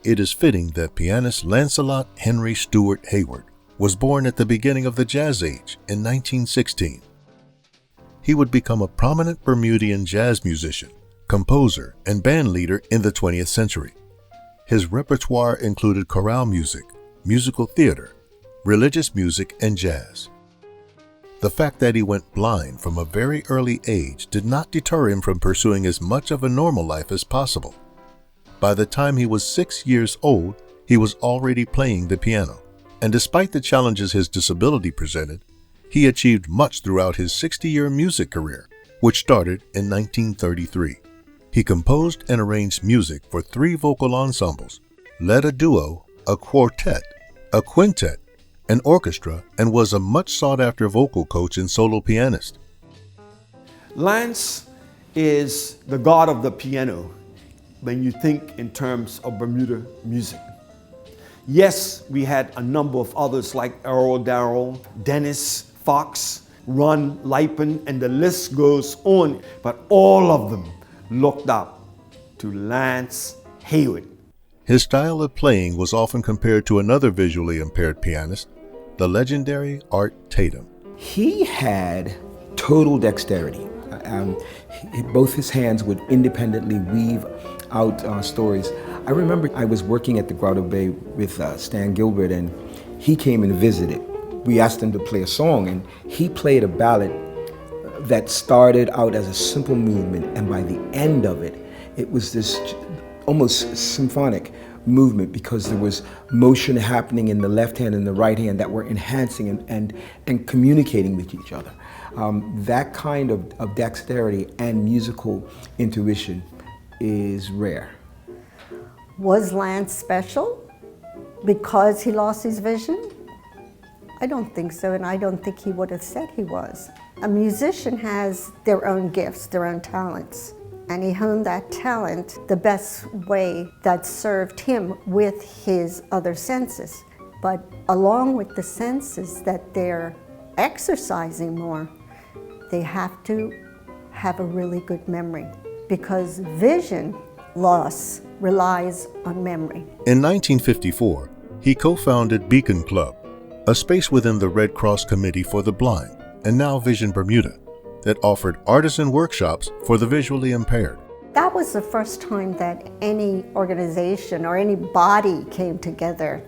it is fitting that pianist Lancelot Henry Stewart Hayward was born at the beginning of the Jazz Age in 1916. He would become a prominent Bermudian jazz musician, composer, and band leader in the 20th century. His repertoire included chorale music, musical theater, religious music, and jazz. The fact that he went blind from a very early age did not deter him from pursuing as much of a normal life as possible. By the time he was 6 years old, he was already playing the piano, and despite the challenges his disability presented, he achieved much throughout his 60-year music career, which started in 1933. He composed and arranged music for 3 vocal ensembles, led a duo, a quartet, a quintet, an orchestra, and was a much sought-after vocal coach and solo pianist. Lance is the god of the piano when you think in terms of Bermuda music. Yes, we had a number of others like Errol Darrell, Dennis Fox, Ron Lipen, and the list goes on, but all of them looked up to Lance Hayward. His style of playing was often compared to another visually impaired pianist, the legendary Art Tatum. He had total dexterity. Both his hands would independently weave out stories. I remember I was working at the Grotto Bay with Stan Gilbert, and he came and visited. We asked him to play a song, and he played a ballad that started out as a simple movement, and by the end of it, it was this almost symphonic movement because there was motion happening in the left hand and the right hand that were enhancing and communicating with each other. That kind of dexterity and musical intuition is rare. Was Lance special because he lost his vision? I don't think so, and I don't think he would have said he was. A musician has their own gifts, their own talents, and he honed that talent the best way that served him with his other senses. But along with the senses that they're exercising more, they have to have a really good memory, because vision loss relies on memory. In 1954, he co-founded Beacon Club, a space within the Red Cross Committee for the Blind, and now Vision Bermuda, that offered artisan workshops for the visually impaired. That was the first time that any organization or any body came together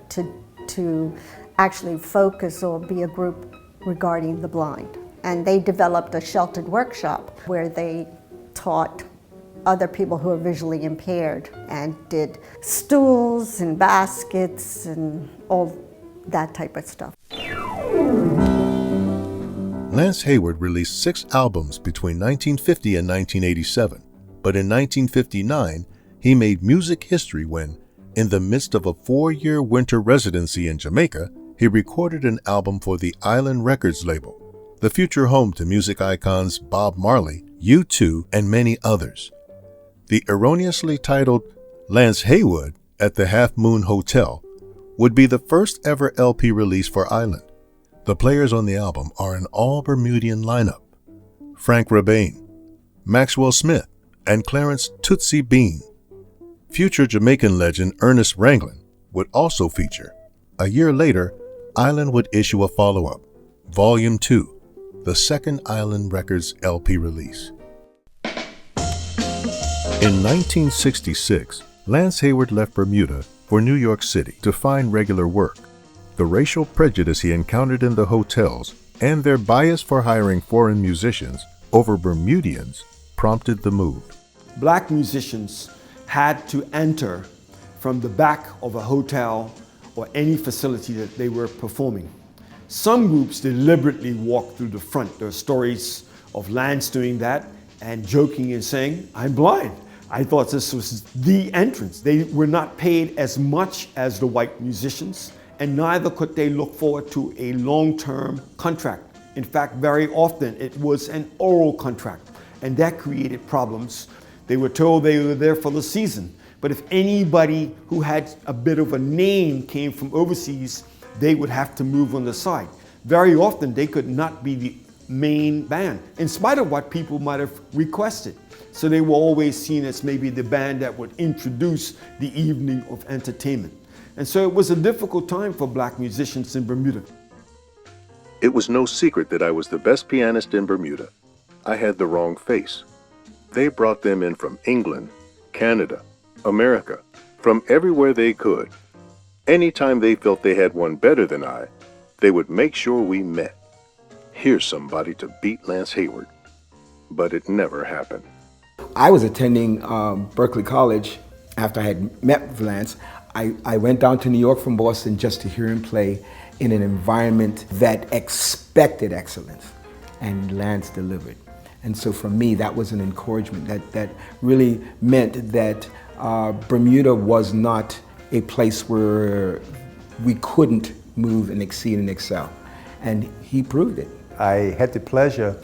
to actually focus or be a group regarding the blind. And they developed a sheltered workshop where they taught other people who are visually impaired and did stools and baskets and all that type of stuff. Lance Hayward released 6 albums between 1950 and 1987, but in 1959, he made music history when, in the midst of a 4-year winter residency in Jamaica, he recorded an album for the Island Records label, the future home to music icons Bob Marley, U2, and many others. The erroneously titled Lance Hayward at the Half Moon Hotel would be the first ever LP release for Island. The players on the album are an all-Bermudian lineup: Frank Rebane, Maxwell Smith, and Clarence Tootsie Bean. Future Jamaican legend Ernest Ranglin would also feature. A year later, Island would issue a follow-up, Volume 2, the second Island Records LP release. In 1966, Lance Hayward left Bermuda for New York City to find regular work. The racial prejudice he encountered in the hotels and their bias for hiring foreign musicians over Bermudians prompted the move. Black musicians had to enter from the back of a hotel or any facility that they were performing. Some groups deliberately walked through the front. There are stories of Lance doing that and joking and saying, "I'm blind." I thought this was the entrance. They were not paid as much as the white musicians, and neither could they look forward to a long-term contract. In fact, very often it was an oral contract, and that created problems. They were told they were there for the season, but if anybody who had a bit of a name came from overseas, they would have to move on the side. Very often they could not be main band, in spite of what people might have requested. So they were always seen as maybe the band that would introduce the evening of entertainment. And so it was a difficult time for black musicians in Bermuda. It was no secret that I was the best pianist in Bermuda. I had the wrong face. They brought them in from England, Canada, America, from everywhere they could. Anytime they felt they had one better than I, they would make sure we met. Here's somebody to beat Lance Hayward. But it never happened. I was attending Berkeley College after I had met with Lance. I went down to New York from Boston just to hear him play in an environment that expected excellence, and Lance delivered. And so for me, that was an encouragement that really meant that Bermuda was not a place where we couldn't move and exceed and excel. And he proved it. I had the pleasure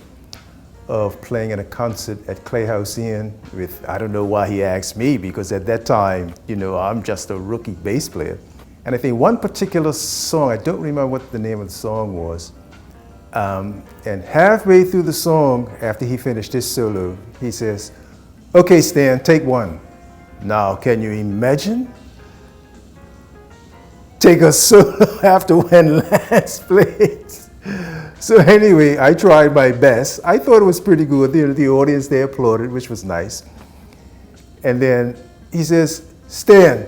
of playing in a concert at Clay House Inn with, I don't know why he asked me, because at that time, I'm just a rookie bass player. And I think one particular song, I don't remember what the name of the song was, and halfway through the song, after he finished his solo, he says, "Okay, Stan, take one." Now, can you imagine? Take a solo after when Lance played. So anyway, I tried my best. I thought it was pretty good. The audience, they applauded, which was nice. And then he says, "Stan,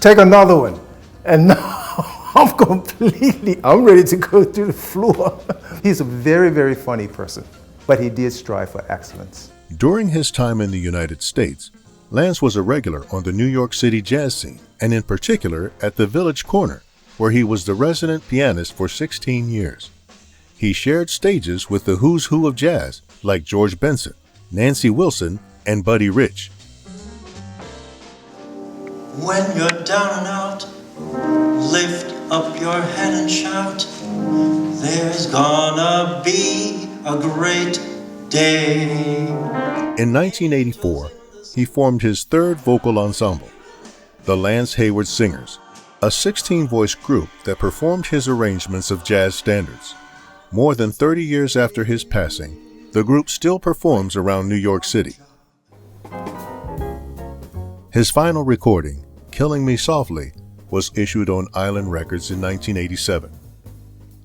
take another one." And now I'm ready to go through the floor. He's a very, very funny person, but he did strive for excellence. During his time in the United States, Lance was a regular on the New York City jazz scene, and in particular at the Village Corner, where he was the resident pianist for 16 years. He shared stages with the who's who of jazz, like George Benson, Nancy Wilson, and Buddy Rich. When you're down and out, lift up your head and shout, there's gonna be a great day. In 1984, he formed his third vocal ensemble, the Lance Hayward Singers, a 16-voice group that performed his arrangements of jazz standards. More than 30 years after his passing, the group still performs around New York City. His final recording, "Killing Me Softly," was issued on Island Records in 1987.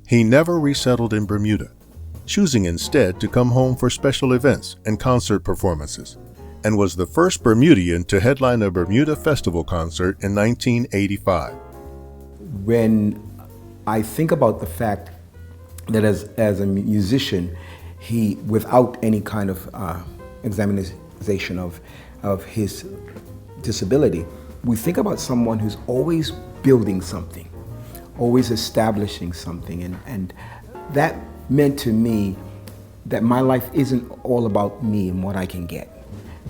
He never resettled in Bermuda, choosing instead to come home for special events and concert performances, and was the first Bermudian to headline a Bermuda Festival concert in 1985. When I think about the fact that as a musician, he, without any kind of examination of his disability, we think about someone who's always building something, always establishing something, and that meant to me that my life isn't all about me and what I can get.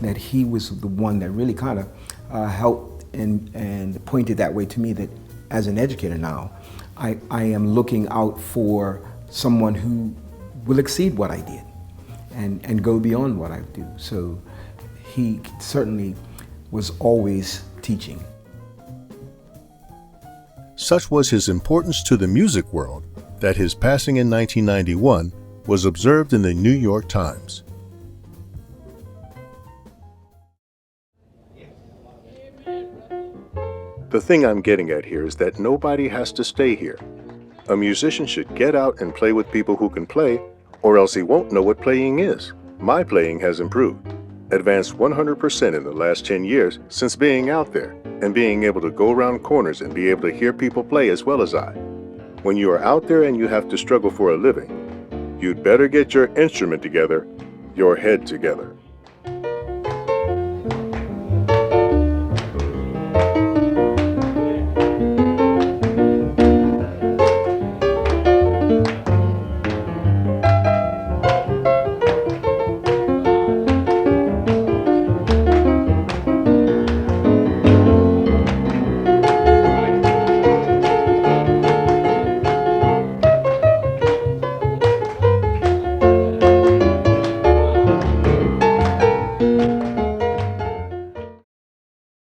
That he was the one that really kind of helped and pointed that way to me, that as an educator now, I am looking out for someone who will exceed what I did and go beyond what I do. So he certainly was always teaching. Such was his importance to the music world that his passing in 1991 was observed in the New York Times. The thing I'm getting at here is that nobody has to stay here. A musician should get out and play with people who can play, or else he won't know what playing is. My playing has improved, advanced 100% in the last 10 years since being out there and being able to go around corners and be able to hear people play as well as I. When you are out there and you have to struggle for a living, you'd better get your instrument together, your head together.